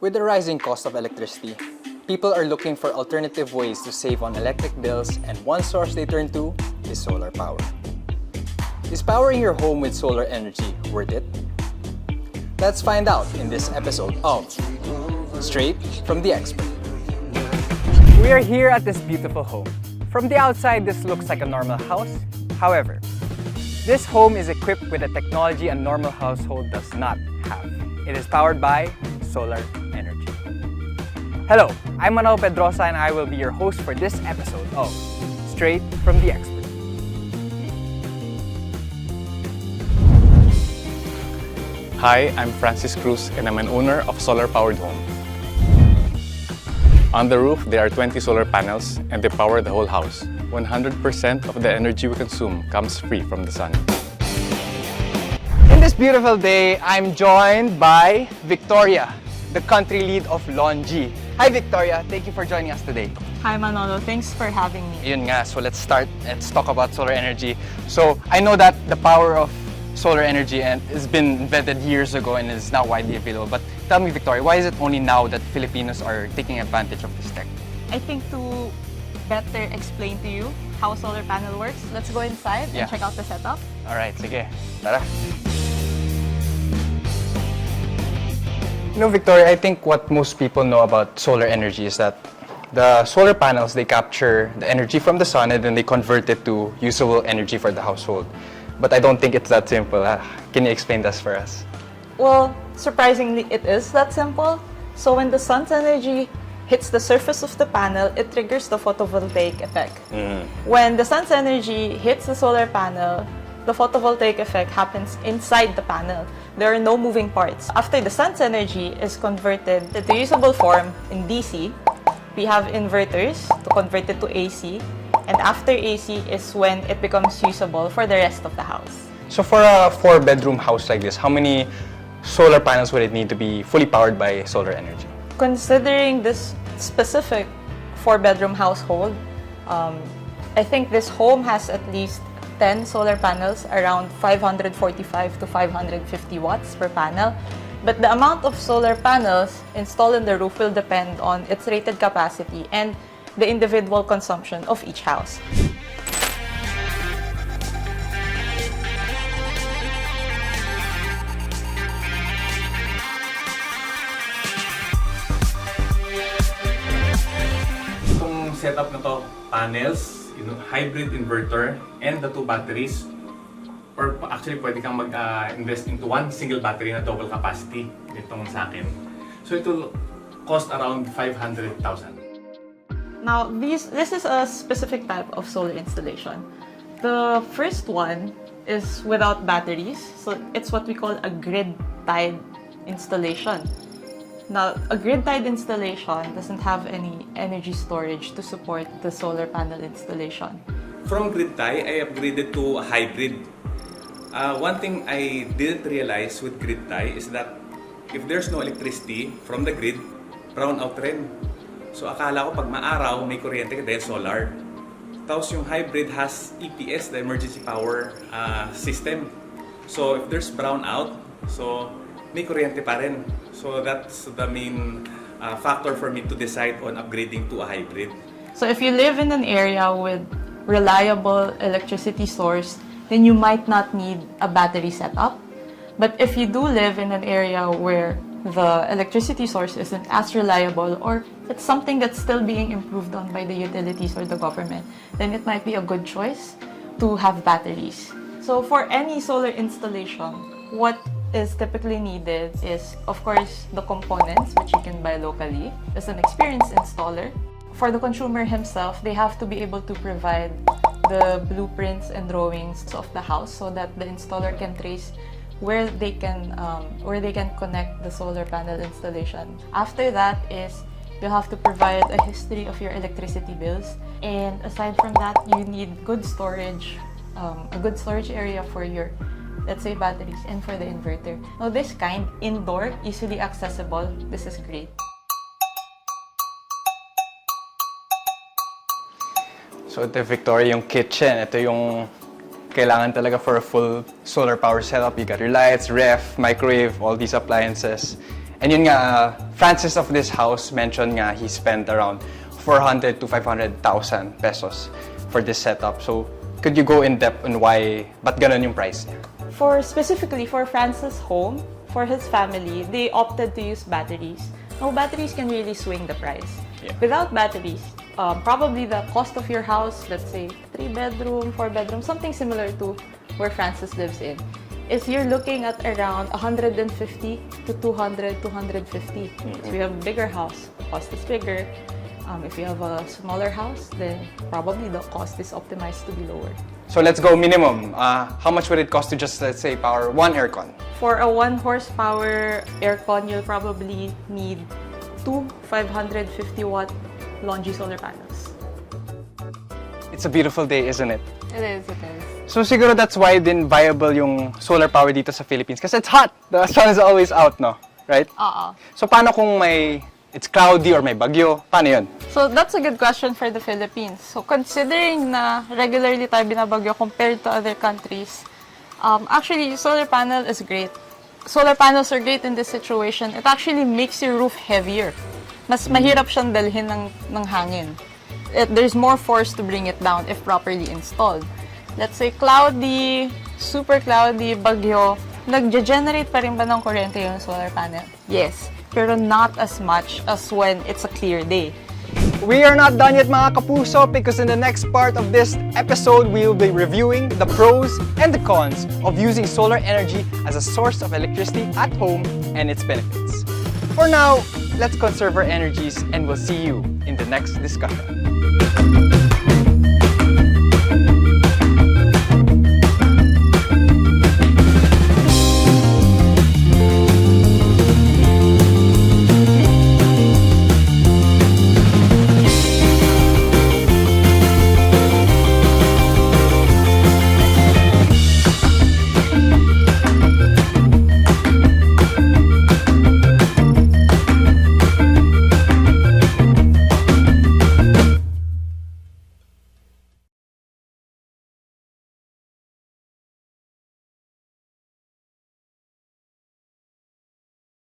With the rising cost of electricity, people are looking for alternative ways to save on electric bills, and one source they turn to is solar power. Is powering your home with solar energy worth it? Let's find out in this episode of Straight from the Expert. We are here at this beautiful home. From the outside, this looks like a normal house. However, this home is equipped with a technology a normal household does not have. It is powered by solar energy. Hello, I'm Manolo Pedrosa and I will be your host for this episode of Straight from the Expert. Hi, I'm Francis Cruz and I'm an owner of solar-powered home. On the roof, there are 20 solar panels and they power the whole house. 100% of the energy we consume comes free from the sun. In this beautiful day, I'm joined by Viktoria, the country lead of LONGi. Hi Victoria, thank you for joining us today. Hi Manolo, thanks for having me. Yun nga, so let's talk about solar energy. So I know that the power of solar energy has been invented years ago and is now widely available. But tell me Victoria, why is it only now that Filipinos are taking advantage of this tech? I think to better explain to you how a solar panel works, let's go inside and check out the setup. Alright, sige. Tara. You know, Victoria, I think what most people know about solar energy is that the solar panels, they capture the energy from the sun and then they convert it to usable energy for the household. But I don't think it's that simple. Can you explain this for us? Well, surprisingly, it is that simple. So when the sun's energy hits the surface of the panel, it triggers the photovoltaic effect. When the sun's energy hits the solar panel, the photovoltaic effect happens inside the panel. There are no moving parts. After the sun's energy is converted to usable form in DC, we have inverters to convert it to AC. And after AC is when it becomes usable for the rest of the house. So for a 4-bedroom house like this, how many solar panels would it need to be fully powered by solar energy? Considering this specific 4-bedroom household, I think this home has at least 10 solar panels, around 545 to 550 watts per panel. But the amount of solar panels installed in the roof will depend on its rated capacity and the individual consumption of each house. Itong setup na to, panels, hybrid inverter, and the 2 batteries. Or actually, pwede kang mag-invest into one single battery na double capacity. Itong sa akin. So it will cost around 500,000. Now, this is a specific type of solar installation. The first one is without batteries, so it's what we call a grid-tied installation. Now, a grid-tied installation doesn't have any energy storage to support the solar panel installation. From grid tie, I upgraded to a hybrid. One thing I didn't realize with grid tie is that if there's no electricity from the grid, brown out rin. So akala ko pag maaraw may kuryente dahil solar. Tapos yung hybrid has EPS, the emergency power system. So if there's brownout, so may kuryente pa rin. So that's the main factor for me to decide on upgrading to a hybrid. So if you live in an area with reliable electricity source, then you might not need a battery setup. But if you do live in an area where the electricity source isn't as reliable, or it's something that's still being improved on by the utilities or the government, then it might be a good choice to have batteries. So for any solar installation, what is typically needed is, of course, the components, which you can buy locally, as an experienced installer. For the consumer himself, they have to be able to provide the blueprints and drawings of the house so that the installer can trace where they can connect the solar panel installation. After that is you have to provide a history of your electricity bills, and aside from that, you need good storage, a good storage area for your, let's say, batteries and for the inverter. Now this kind, indoor, easily accessible, this is great. So ito, Victoria, yung kitchen. Ito yung kailangan talaga for a full solar power setup. You got your lights, ref, microwave, all these appliances. And yun nga, Francis of this house mentioned nga he spent around 400 to 500,000 pesos for this setup. So, could you go in depth on ba't ganun yung price niya? Specifically for Francis' home, for his family, they opted to use batteries. Now, batteries can really swing the price. Yeah. Without batteries, probably the cost of your house, let's say 3-bedroom, 4-bedroom, something similar to where Francis lives in, is you're looking at around 150 to 200, 250. If you have a bigger house, the cost is bigger. If you have a smaller house, then probably the cost is optimized to be lower. So let's go minimum. How much would it cost to just, let's say, power one aircon? For a 1 horsepower aircon, you'll probably need 2 550 watt LONGi solar panels. It's a beautiful day, isn't it? It is, it is. So siguro that's why din viable yung solar power dito sa Philippines. Kasi it's hot. The sun is always out, no? Right? So paano kung it's cloudy or may bagyo? Paano yun? So that's a good question for the Philippines. So considering na regularly tayo binabagyo compared to other countries, actually solar panel is great. Solar panels are great in this situation. It actually makes your roof heavier. Mas mahirap siyang dalhin ng hangin. There's more force to bring it down if properly installed. Let's say cloudy, super cloudy, bagyo, nag-generate pa rin ba ng kuryente yung solar panel? Yes, pero not as much as when it's a clear day. We are not done yet, mga kapuso, because in the next part of this episode, we will be reviewing the pros and the cons of using solar energy as a source of electricity at home and its benefits. For now, let's conserve our energies and we'll see you in the next discussion.